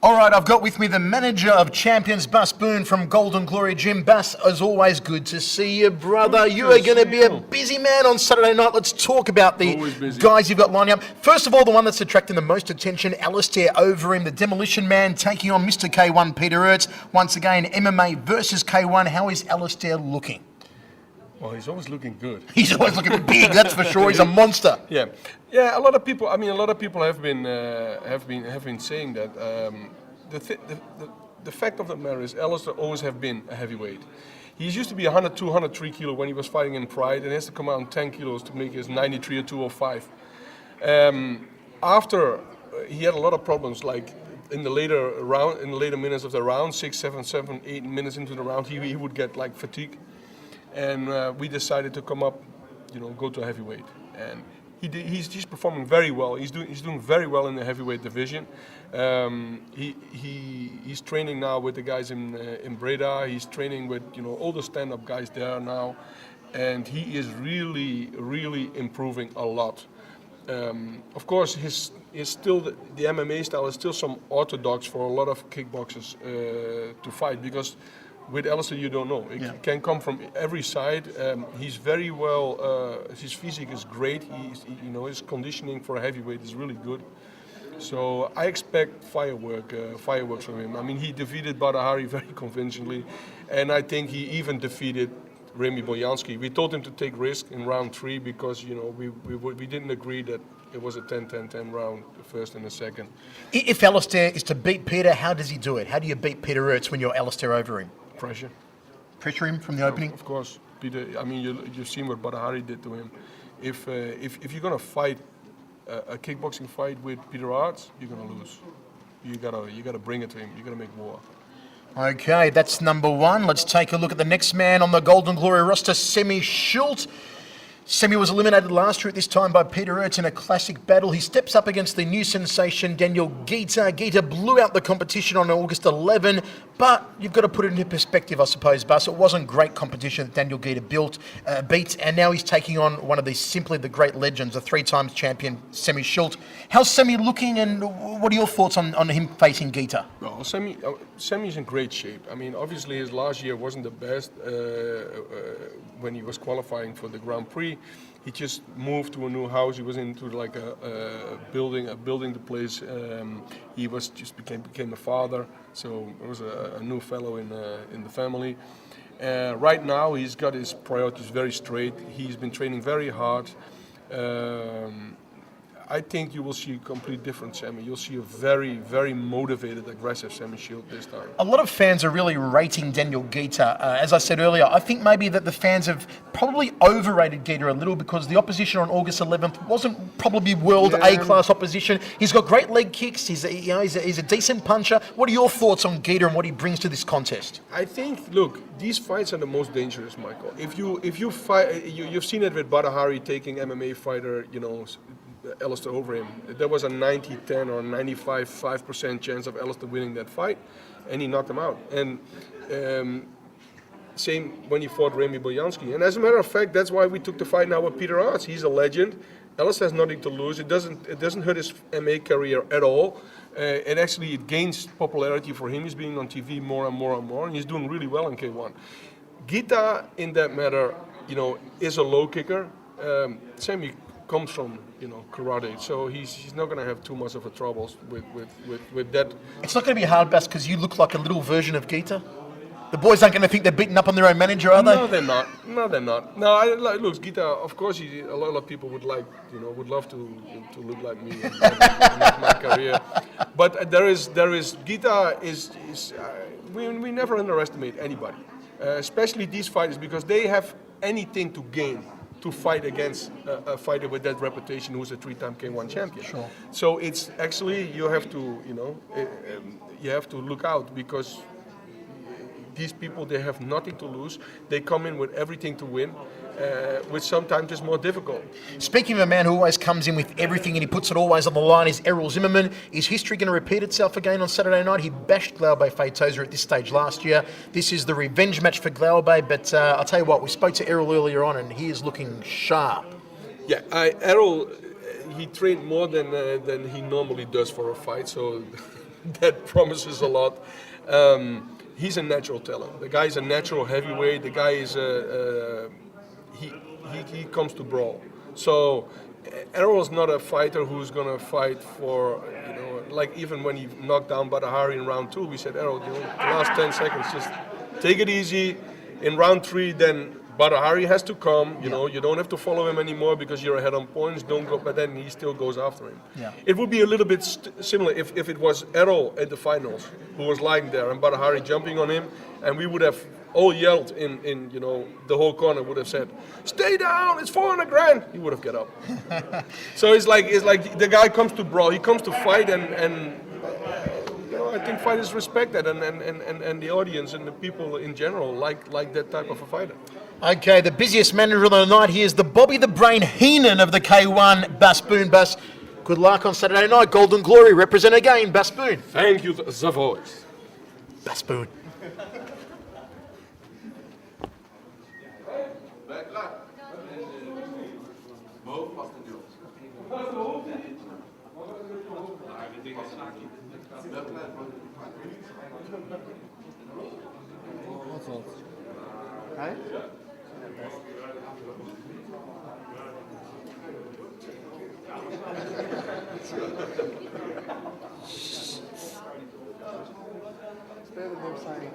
All right, I've got with me the manager of champions, Bas Boon from Golden Glory Gym. Bas, as always, good to see you, brother. You are going to be a busy man on Saturday night. Let's talk about the guys you've got lining up. First of all, the one that's attracting the most attention, Alistair Overeem, the Demolition Man, taking on Mr. K-1, Peter Ertz. Once again, MMA versus K-1. How is Alistair looking? Well, he's always looking good. He's always looking big, that's for sure. He's a monster. Yeah. A lot of people. I mean, a lot of people have been saying that. The fact of the matter is, Alistair always have been a heavyweight. He used to be 102, 103 kilo when he was fighting in Pride, and he has to come out 10 kilos to make his 93 or 205. After he had a lot of problems, like in the later minutes of the round, 6, 7, 8 minutes into the round, he would get like fatigue. And we decided to come up, go to a heavyweight, and he's performing very well. He's doing very well in the heavyweight division. He's training now with the guys in Breda. He's training with all the stand-up guys there now, and he is really improving a lot. Of course, his still the MMA style is still some orthodox for a lot of kickboxers to fight, because with Alistair, you don't know. It can come from every side. He's very well. His physique is great. His conditioning for a heavyweight is really good. So I expect fireworks from him. I mean, he defeated Badahari very convincingly, and I think he even defeated Remy Bojanski. We told him to take risk in round 3 because we didn't agree that it was a 10-10-10 round, the first and the second. If Alistair is to beat Peter, how does he do it? How do you beat Peter Ertz when you're Alistair Overeem? Pressure. Pressure him from the opening? Of course. Peter, I mean, you've seen what Badahari did to him. If you're going to fight a kickboxing fight with Peter Ertz, you're going to lose. You gotta bring it to him. You gotta make war. Okay, that's number 1. Let's take a look at the next man on the Golden Glory roster, Semi Schultz. Semi was eliminated last year at this time by Peter Ertz in a classic battle. He steps up against the new sensation, Daniel Guita. Guita blew out the competition on August 11, but you've got to put it into perspective, I suppose, Bas. It wasn't great competition that Daniel Guita beat, and now he's taking on one of these simply the great legends, a 3-time champion, Semi Schultz. How's Semi looking, and what are your thoughts on him facing Guita? Well, Semi's in great shape. I mean, obviously his last year wasn't the best when he was qualifying for the Grand Prix. He just moved to a new house. He was into like a building the place. He was just became a father, so there was a new fellow in the family. Right now, he's got his priorities very straight. He's been training very hard. I think you will see a complete different Semi. You'll see a very, very motivated, aggressive Semi Schultz this time. A lot of fans are really rating Daniel Guita. As I said earlier, I think maybe that the fans have probably overrated Guita a little, because the opposition on August 11th wasn't probably world A-class opposition. He's got great leg kicks. He's a decent puncher. What are your thoughts on Guita and what he brings to this contest? I think, look, these fights are the most dangerous, Michael. If you fight, you've seen it with Badahari taking MMA fighter, Alistair Overeem. There was a 90-10 or 95% chance of Alistair winning that fight, and he knocked him out. And same when he fought Remy Bojanski. And as a matter of fact, that's why we took the fight now with Peter Ertz. He's a legend. Alistair has nothing to lose. It doesn't hurt his MMA career at all. It gains popularity for him. He's being on TV more and more and more, and he's doing really well in K1. Guita, in that matter, is a low kicker. Semi comes from karate, so he's not going to have too much of a trouble with that. It's not going to be hard, Bas, because you look like a little version of Guita. The boys aren't going to think they're beating up on their own manager, are they? No, they're not. No, look, Guita. Of course, a lot of people would love to look like me and make my career. But Guita is we never underestimate anybody, especially these fighters, because they have anything to gain to fight against a fighter with that reputation who's a 3-time K1 champion. Sure. So it's actually, you have to look out, because these people, they have nothing to lose. They come in with everything to win, which sometimes is more difficult. Speaking of a man who always comes in with everything and he puts it always on the line, is Errol Zimmerman. Is history going to repeat itself again on Saturday night? He bashed Glaube Feitosa at this stage last year. This is the revenge match for Glaube, but I'll tell you what, we spoke to Errol earlier on and he is looking sharp. Yeah, Errol, he trained more than he normally does for a fight, so that promises a lot. He's a natural talent. The guy's a natural heavyweight. The guy is he comes to brawl. So Errol's not a fighter who's gonna fight for, like even when he knocked down Badahari in round 2, we said, Errol, the last 10 seconds, just take it easy. In round 3, then Badahari has to come. You don't have to follow him anymore because you're ahead on points. Don't go, but then he still goes after him. Yeah. It would be a little bit similar if it was Errol at the finals who was lying there and Badahari jumping on him, and we would have all yelled in the whole corner would have said, "Stay down! It's 400 grand." He would have get up. So it's like the guy comes to brawl. He comes to fight, and I think fighters respect that, and the audience and the people in general like that type of a fighter. Okay, the busiest manager of the night here is the Bobby the Brain Heenan of the K-1, Bas Boon. Bas, good luck on Saturday night. Golden Glory, represent again, Bas Boon. Thank you, the voice. Bas Boon. Better than them saying